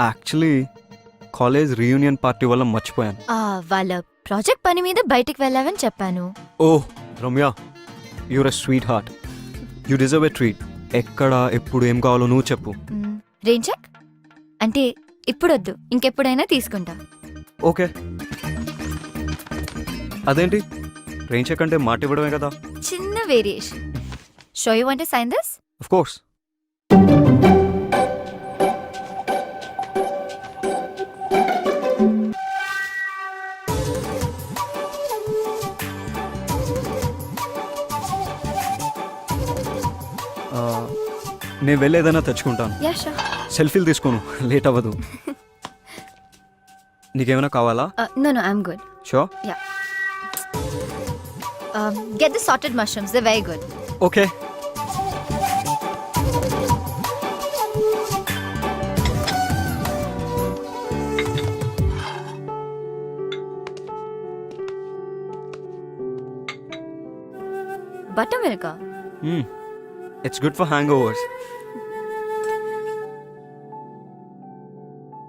Actually college reunion party వల్ల మర్చిపోయాను. వాళ్ళ ప్రాజెక్ట్ పని మీద బయటికి వెళ్ళావని చెప్పాను. Oh Ramya, you're a sweetheart. You deserve a treat. ఎక్కడ, ఎప్పుడు, ఏం కావాలో నువ్వు చెప్పు. రెయిన్ చెక్ అంటే ఇప్పుడొద్దు, ఇంకెప్పుడైనా తీసుకుంటా. ఓకే. అదేంటి, రెయిన్ చెక్ అంటే మాట ఇవ్వడమే కదా. చిన్న variation. So you want to sign this? Of course. నేను వెళ్ళేదైనా తెచ్చుకుంటాను. Yeah sure. సెల్ఫీలు తీసుకోను, లేట్ అవ్వదు. నీకేమైనా కావాలా? No I'm good. Sure. Yeah. Get the sorted mushrooms, they're very good. Okay. Buttermilk. It's good for hangovers.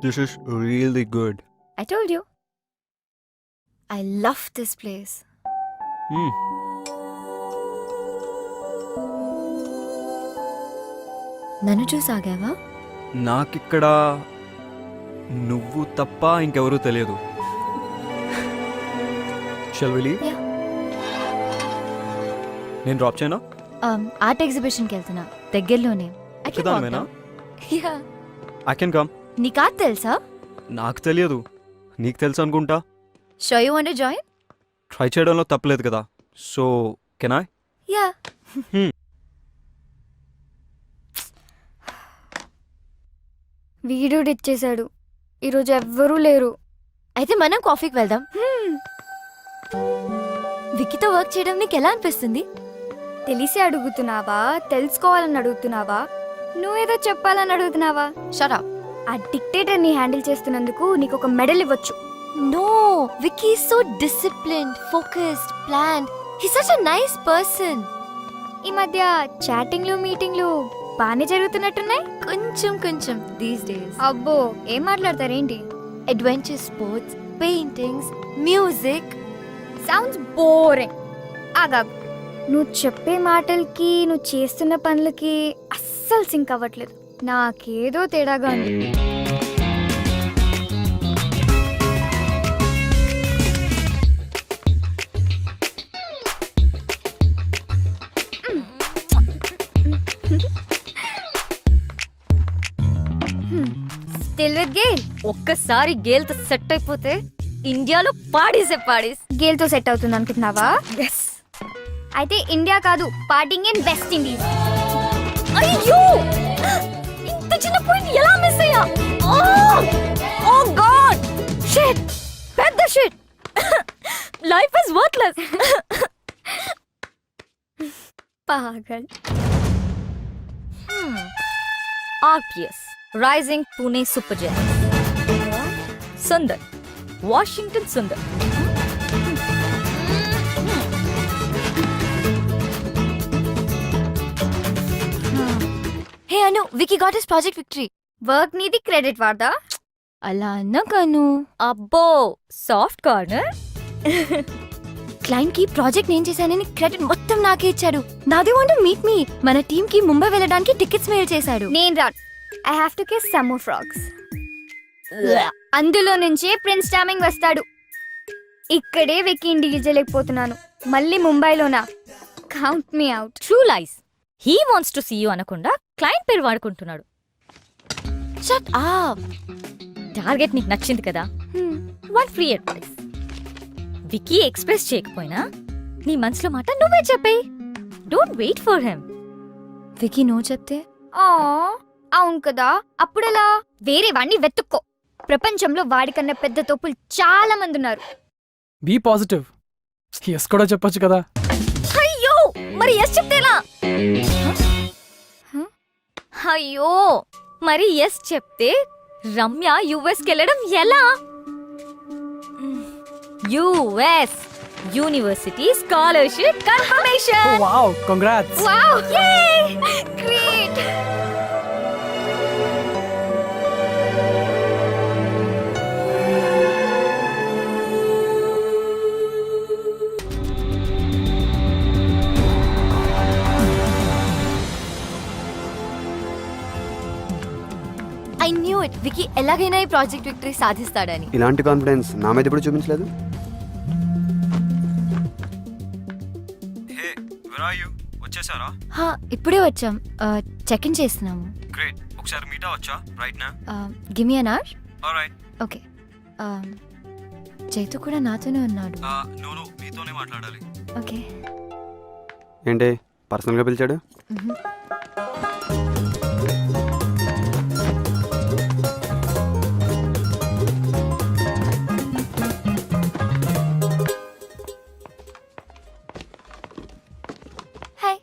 This is really good. I told you. I love this place. నన్ను చూసాగావా? నాకిక్కడ నువ్వు తప్ప ఇంకెవరూ తెలియదు. Shall we leave? Yeah. నేను drop చేయనా? Art ఎగ్జిబిషన్కి వెళ్తున్నా, దగ్గరలోనే. I can walk చూద్దామేనా? down. Yeah. I can come. నీకు ఆర్ట్ తెలుసా? నాకు తెలియదు, నీకు తెలుసు అనుకుంటా. Sure you want to join? Try చేయడంలో తప్పలేదు కదా. So can I? Yeah. Video ఇచ్చేశాడు. ఈరోజు ఎవ్వరూ లేరు. అయితే మనం కాఫీకి వెళ్దాం. విక్కీతో వర్క్ చేయడం నీకు ఎలా అనిపిస్తుంది? తెలిసి అడుగుతున్నావా, తెలుసుకోవాలని అడుగుతున్నావా, నువ్వేదో చెప్పాలని అడుగుతున్నావా? Shut up. ఆ డిక్టేటర్ని హ్యాండిల్ చేస్తున్నందుకు నీకు ఒక మెడల్ ఇవ్వచ్చు. No, Vicky is so disciplined, focused, planned. He's such a nice person. ఈ మధ్య చాటింగ్లు మీటింగ్లు బాగానే జరుగుతున్నట్టున్నాయి. కొంచెం these days. అబ్బో, ఏం మాట్లాడతారేంటి? Adventure sports, paintings, music. Sounds boring. ఆగా, నువ్వు చెప్పే మాటలకి నువ్వు చేస్తున్న పనులకి అస్సలు సింక్ అవ్వట్లేదు. నాకేదో తేడాగా ఉంది. Still with Gayle. ఒక్కసారి గేల్తో సెట్ అయిపోతే ఇండియాలో పాడేసే పాడేస్. గేల్తో సెట్ అవుతుంది అనుకుంటున్నావా? ఎస్. అయితే ఇండియా కాదు, పార్టింగ్ ఇన్ వెస్ట్ ఇండీస్. అయ్యో, ఇంత చిన్న పాయింట్ ఎలా మిస్ అయ్యా? ఓ గాడ్, షిట్, పెద్ద షిట్. Life is worthless. పాగల్. RPS, Rising Pune Super Giants. Sundar, Washington Sundar. Hey Anu, Vicky got his project victory. Work నీది, క్రెడిట్ వాడదా? అలా అన్నగాను. అబ్బో, సాఫ్ట్ కార్నర్. క్లయింట్ కి ప్రాజెక్ట్ నేను చేశానని క్రెడిట్ మొత్తం నాకే ఇచ్చాడు. నాది వాంట్ మీట్ మీ. మన టీమ్ కి ముంబై వెళ్ళడానికి టికెట్స్ మెయిల్ చేశాడు. నేను రాను. I have to kiss some more frogs. అందులో నుంచే ప్రిన్స్ టామింగ్ వస్తాడు. ఇక్కడే వెక్కి డీల్ చేయలేకపోతున్నాను. మళ్ళీ ముంబైలోనా? Count me out. True lies. He wants to see you అనకుండా క్లయింట్ పేరు వాడుకుంటున్నాడు. Shut up. టార్గెట్ నీకు నచ్చింది కదా, one free advice. Vicky express చేయకపోయినా నీ మనసులో మాట నువ్వే చెప్పేయ్. Don't wait for him. Vicky no చెప్తే? ఆ, అవును కదా. అప్పుడెలా? వేరే వాడిని వెతుక్కో. ప్రపంచంలో వాడికన్నా పెద్ద తోపులు చాలా మంది ఉన్నారు. Be positive. ఎస్ కూడా చెప్పొచ్చు కదా. అయ్యో, మరి ఎస్ చెప్తేలా? అయ్యో, మరి ఎస్ చెప్తే రమ్య యుఎస్కి వెళ్ళడం ఎలా? US university scholarship confirmation. Wow, congrats. Wow, yay, great. I knew it. Vicky ఎలాగైనా ఈ ప్రాజెక్ట్ విక్టరీ సాధిస్తాడని. ఇలాంటి కాన్ఫిడెన్స్ నా మీద ఎప్పుడు చూపించలేదు. వచ్చేసారా? హా, ఇప్పుడే వచ్చాం. చెక్ ఇన్ చేస్తున్నాము. గ్రేట్. ఒకసారి మీట్ అవ్వచ్చా రైట్ నా? Give me an hour. Alright. Okay. Chaitu కూడా నాతోనే ఉన్నాడు. నో మీతోనే మాట్లాడాలి. ఓకే. ఏంటి పర్సనల్గా పిలిచాడు? హాయ్.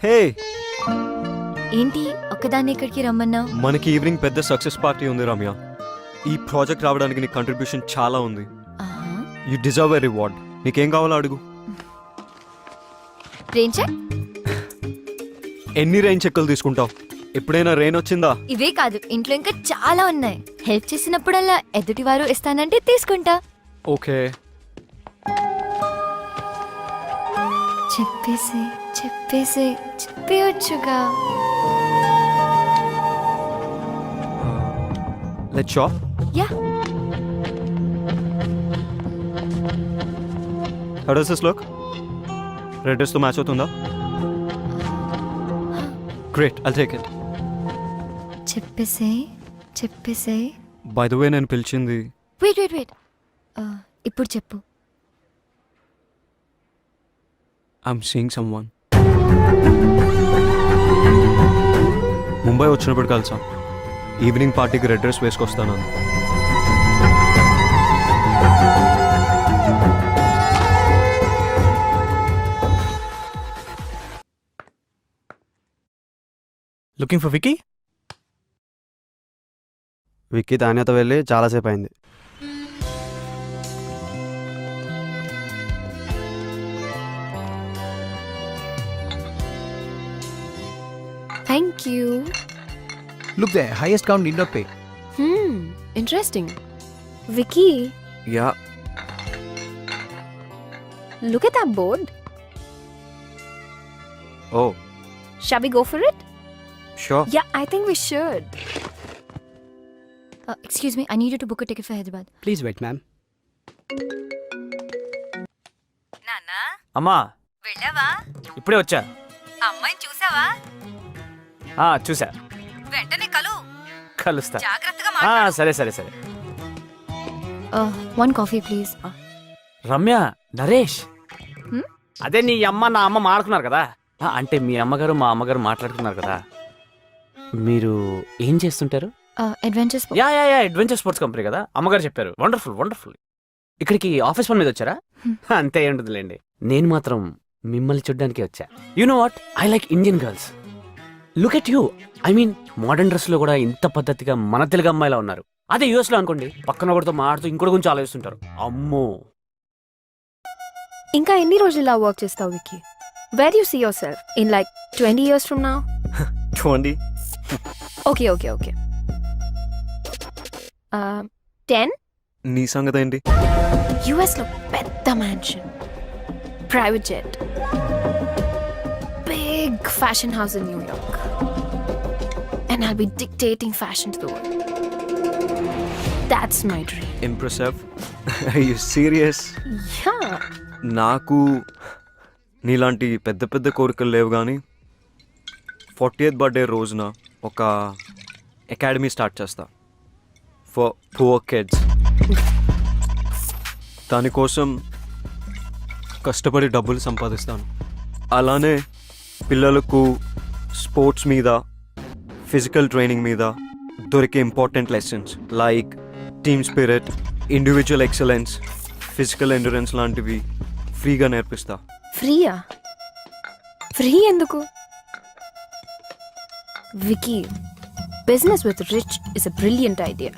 హే, ఏంటి ఒక్కదాన్ని ఇక్కడికి రమ్మన్నా? మనకి ఈవినింగ్ పెద్ద సక్సెస్ పార్టీ ఉంది రమ్య. ఈ ప్రాజెక్ట్ రావడానికి నీ కంట్రిబ్యూషన్ చాలా ఉంది. You deserve a reward. నీకేం కావాలో అడుగు. Rain check? ఎన్ని రెయిన్ చెక్కులు తీసుకుంటావు? ఎప్పుడైనా రెయిన్ వచ్చిందా? ఇవే కాదు, ఇంట్లో ఇంకా చాలా ఉన్నాయి. హెల్ప్ చేసినప్పుడల్లా ఎదుటివారు ఇస్తానంటే తీసుకుంటా. ఓకే. చెప్పేసి చెప్పేసి చెప్పేయొచ్చుగా. Let's shop. Yeah. How does this look? Red dress తో మ్యాచ్ అవుతుందా? Great, I'll take it. చెప్పేసే చెప్పేసే. బై ద వే నేను పిలిచింది. Wait wait wait. ఇప్పుడు చెప్పు. I'm seeing someone. ముంబై వచ్చినప్పుడు కలిసాం. ఈవినింగ్ పార్టీకి రెడ్ డ్రెస్ వేసుకొస్తాను. Looking for Vicky? విక్కీ తాన్యతో వెళ్ళి చాలాసేపు అయింది. Thank you. Look there, highest count need not pay. Interesting. Vicky, yeah. look at that board. Oh Shall we go for it? Sure. Yeah, I think we should. Excuse me, I need you to book a ticket for Hyderabad. Please wait ma'am. నాన్నా అమ్మా వెళ్ళావా? ఇప్పుడే వచ్చా. అమ్మాయిని చూసావా? చూసా. వెంటనే కలుస్తా. జాగ్రత్తగా సరే సరే సరే. One coffee, please. Ramya, Naresh, Hmm? అదే నీ అమ్మ నా అమ్మ మాట్లాడుకున్నారు కదా. అంటే మీ అమ్మగారు మా అమ్మగారు మాట్లాడుకున్నారు కదా. మీరు ఏం చేస్తుంటారు? Adventure sports. Yeah adventure sports company కదా, అమ్మగారు చెప్పారు. Wonderful wonderful. ఇక్కడికి ఆఫీస్ పని మీద వచ్చారా? అంతే ఉంటుందిలేండి. నేను మాత్రం మిమ్మల్ని చూడ్డానికి వచ్చా. You know what, I like Indian girls. Look at you. I mean modern dress లో కూడా ఇంత పద్ధతిగా మన తెలుగు అమ్మాయిలా ఉన్నారు. అదే యూఎస్ లో అనుకోండి, పక్కన ఒకటితో మాడుతూ ఇంకోటి గురించి ఆలోచిస్తుంటారు. అమ్మో. ఇంకా ఎన్ని రోజులు ఇలా వర్క్ చేస్తావు Vicky? Where do you see yourself? In like 20 years from now? 20. Okay. 10? నీ సంగతి ఏంటి? US లో పెద్ద mansion, private jet, big fashion house in New York, and I'll be dictating fashion to the world. That's my dream. Impressive. You serious? Yeah. నాకు నీలాంటి పెద్ద పెద్ద కోరికలు లేవు, కానీ 40th బర్త్డే రోజున ఒక అకాడమీ స్టార్ట్ చేస్తా ఫర్ పువర్ కిడ్స్. దానికోసం కష్టపడి డబ్బులు సంపాదిస్తాను. అలానే పిల్లలకు స్పోర్ట్స్ మీద, ఫిజికల్ ట్రైనింగ్ మీద దొరికే important lessons like team spirit, individual excellence, physical endurance లాంటివి ఫ్రీగా నేర్పిస్తా. ఫ్రీయా? ఫ్రీ ఎందుకు? Vicky, business with rich is a brilliant idea.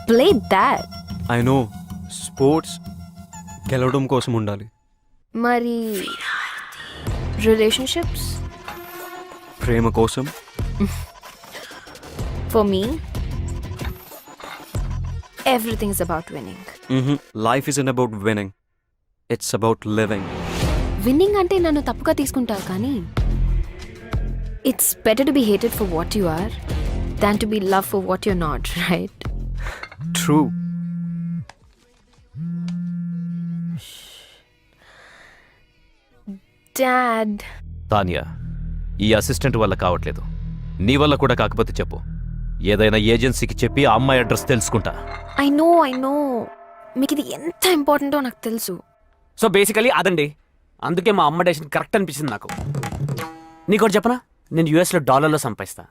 Play that. I know, sports గెలవడం కోసం ఉండాలి. మరి రిలేషన్షిప్స్? ప్రేమ కోసం. For me everything is about winning. Life isn't about winning, it's about living. Winning అంటే నన్ను తప్పుగా తీసుకుంటావు, కానీ it's better to be hated for what you are than to be love for what you not, right? True. Dad, Tanya, ఈ assistant వల్ల కావట్లేదు. నీ వల్ల కూడా కాకపోతే చెప్పు, ఏదైనా ఏజెన్సీకి చెప్పి ఆ అమ్మాయి అడ్రస్ తెలుసుకుంటా. ఐ నో మీకు ఇది ఎంత ఇంపార్టెంటో నాకు తెలుసు. సో బేసికలీ అదండి. అందుకే మా అమ్మ డెసిషన్ కరెక్ట్ అనిపించింది నాకు. నీకోటి చెప్పనా, నేను యూఎస్లో డాలర్లో సంపాదిస్తా,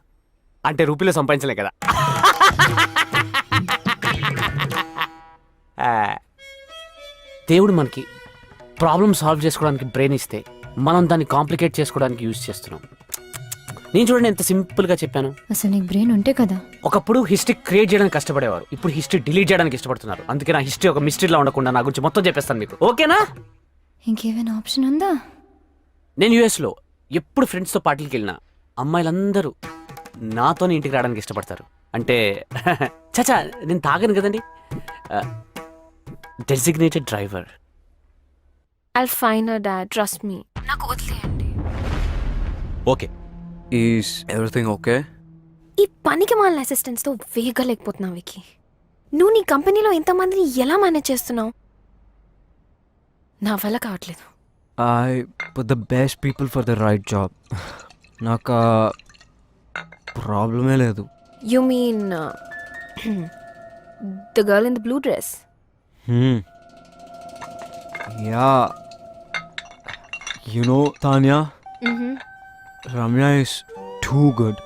అంటే రూపీలో సంపాదించలే కదా. దేవుడు మనకి ప్రాబ్లమ్ సాల్వ్ చేసుకోవడానికి బ్రెయిన్ ఇస్తే మనం దాన్ని కాంప్లికేట్ చేసుకోవడానికి యూజ్ చేస్తున్నాం. నేను చూడండి ఎంత సింపుల్గా చెప్పాను. అసలు నీకు బ్రెయిన్ ఉంటే కదా. ఒకప్పుడు హిస్టరీ క్రియేట్ చేయడానికి కష్టపడేవారు, ఇప్పుడు హిస్టరీ డిలీట్ చేయడానికి ఇష్టపడుతున్నారు. అందుకే నా హిస్టరీ ఒక మిస్టరీలా ఉండకుండా నా గురించి మొత్తం చెప్పేస్తాను మీకు, ఓకేనా? ఇంకేమైనా ఆప్షన్ ఉందా? నేను యూఎస్లో ఎప్పుడు ఫ్రెండ్స్తో పార్టీకి వెళ్ళినా అమ్మాయిలందరూ నాతోనే ఇంటికి రావడానికి ఇష్టపడతారు. అంటే చచా, నేను తాగను కదండి. Designated driver. I'll find her, Dad. Trust me. నాకు వదిలేయండి. ఓకే. Is everything okay? ఈ పనికి మాలిన అసిస్టెంట్స్తో వేగలేకపోతున్నావు వికీ. నువ్వు నీ కంపెనీలో ఎంతమందిని ఎలా మేనేజ్ చేస్తున్నావు? నా వల్ల కావట్లేదు. I put the best people for the right job. నాకు ప్రాబ్లమే లేదు. You mean the girl in the blue dress? Yeah. You know, Tanya, Mm-hmm. Ramya is too good.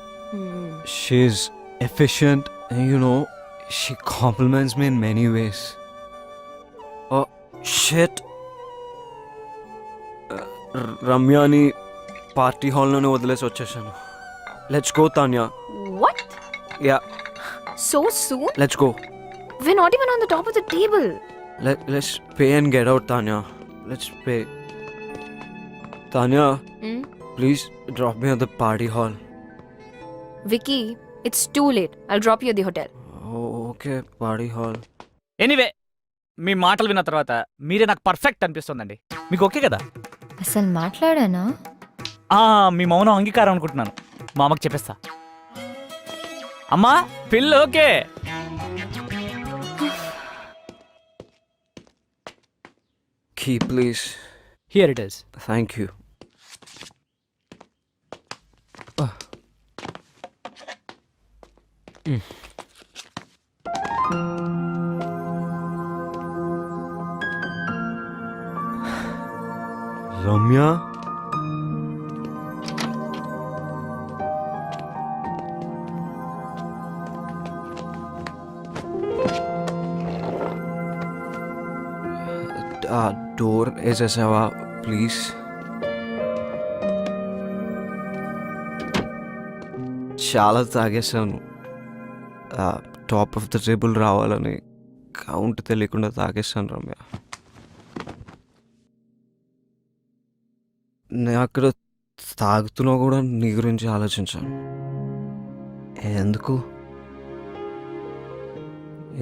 She's efficient and, you know, she compliments me in many ways. Oh, shit. Ramyani party hall లోనే వదిలేసి వచ్చేసాను. Let's go, Tanya. What? Yeah, So soon? let's go. We're not even on the top of the table. Let's pay and get out, Tanya. Let's pay. Tanya, please drop me at the party hall. Vicky, it's too late. I'll drop you at the hotel. Oh, okay, party hall. Anyway, మీ మాటలు విన్న తర్వాత మీరే నాకు perfect అనిపిస్తుందండి. మీకు okay కదా? అసలు మాట్లాడానా? మీ మౌనం అంగీకారం అనుకుంటున్నాను. మా అమ్మకి చెప్పేస్తా. అమ్మా పిల్ల okay. Key please. Here it is. Thank you. Ramya, ఆ డోర్ వేసేసావా ప్లీజ్? చాలా తాగేసాను. టాప్ ఆఫ్ ద టేబుల్ రావాలని కౌంట్ తెలియకుండా తాగేసాను రమ్య. నేను అక్కడ తాగుతున్నా కూడా నీ గురించి ఆలోచించాను. ఎందుకు?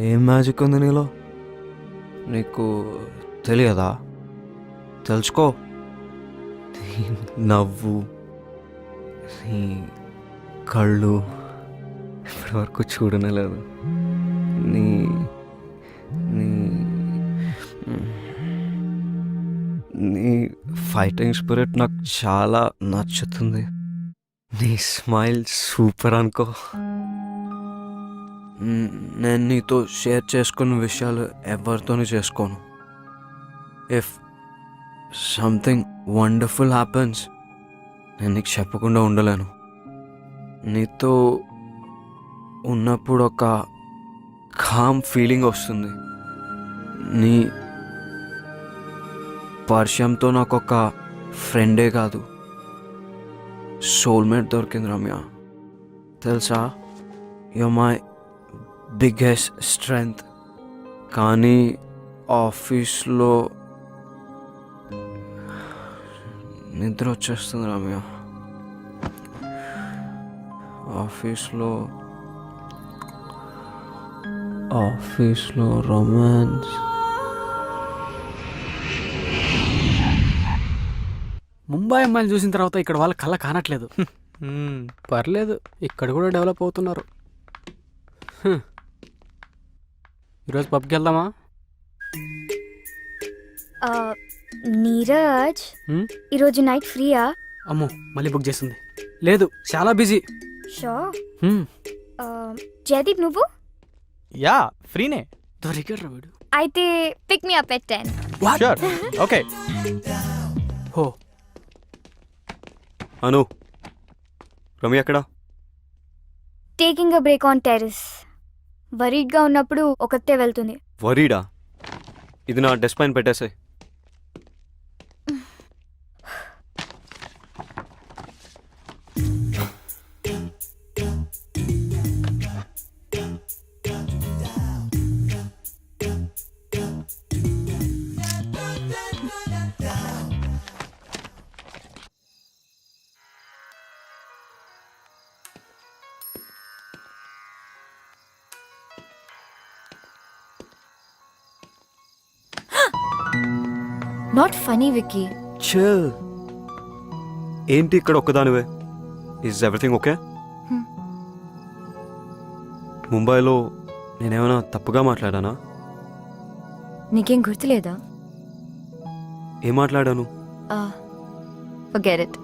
ఏం మ్యాజిక్ ఉంది నీలో? నీకు తెలియదా? తెలుసుకో. నీ నవ్వు, నీ కళ్ళు ఇప్పటి వరకు చూడనే లేదు. నీ నీ నీ ఫైటింగ్ స్పిరిట్ నాకు చాలా నచ్చుతుంది. నీ స్మైల్ సూపర్ అనుకో. నేను నీతో షేర్ చేసుకున్న విషయాలు ఎవరితోనూ చేసుకోను. ఇఫ్ సంథింగ్ వండర్ఫుల్ హ్యాపెన్స్ నేను నీకు చెప్పకుండా ఉండలేను. నీతో ఉన్నప్పుడు ఒక కామ్ ఫీలింగ్ వస్తుంది. నీ పరిచయంతో నాకు ఒక ఫ్రెండే కాదు, సోల్మేట్ దొరికింది రమ్య. తెలుసా, యు మై బిగ్గెస్ట్ స్ట్రెంగ్త్. కానీ ఆఫీస్లో నిద్ర వచ్చేస్తుంది రమ్య. ఆఫీస్లో రొమాన్స్. ముంబై అమ్మాయిలు చూసిన తర్వాత ఇక్కడ వాళ్ళ కళ్ళ కానట్లేదు. పర్లేదు, ఇక్కడ కూడా డెవలప్ అవుతున్నారు. ఈరోజు పబ్కి వెళ్దామా? నీరజ్, ఈరోజు నైట్ ఫ్రీయా? అమ్మో, మళ్ళీ బుక్ చేస్తుంది. లేదు, చాలా బిజీ. షో. జయదీప్, నువ్వు? యా, ఫ్రీనే. దొరికాడు వీడు. అయితే pick me up at 10. Sure. Okay. హో, అను, రమ్య ఎక్కడా? Taking a break on terrace. వరీడ్గా ఉన్నప్పుడు ఒకతే వెళ్తుంది. వరీడా? ఇది నా డెస్క్ పైన పెట్టేసాయి. Not funny Vicky. చిల్. ఏంటి ఇక్కడ ఒక్కదానివే? Is everything okay? ముంబైలో నేనేమైనా తప్పుగా మాట్లాడానా? నీకేం గుర్తులేదా? ఏం మాట్లాడాను? Forget it.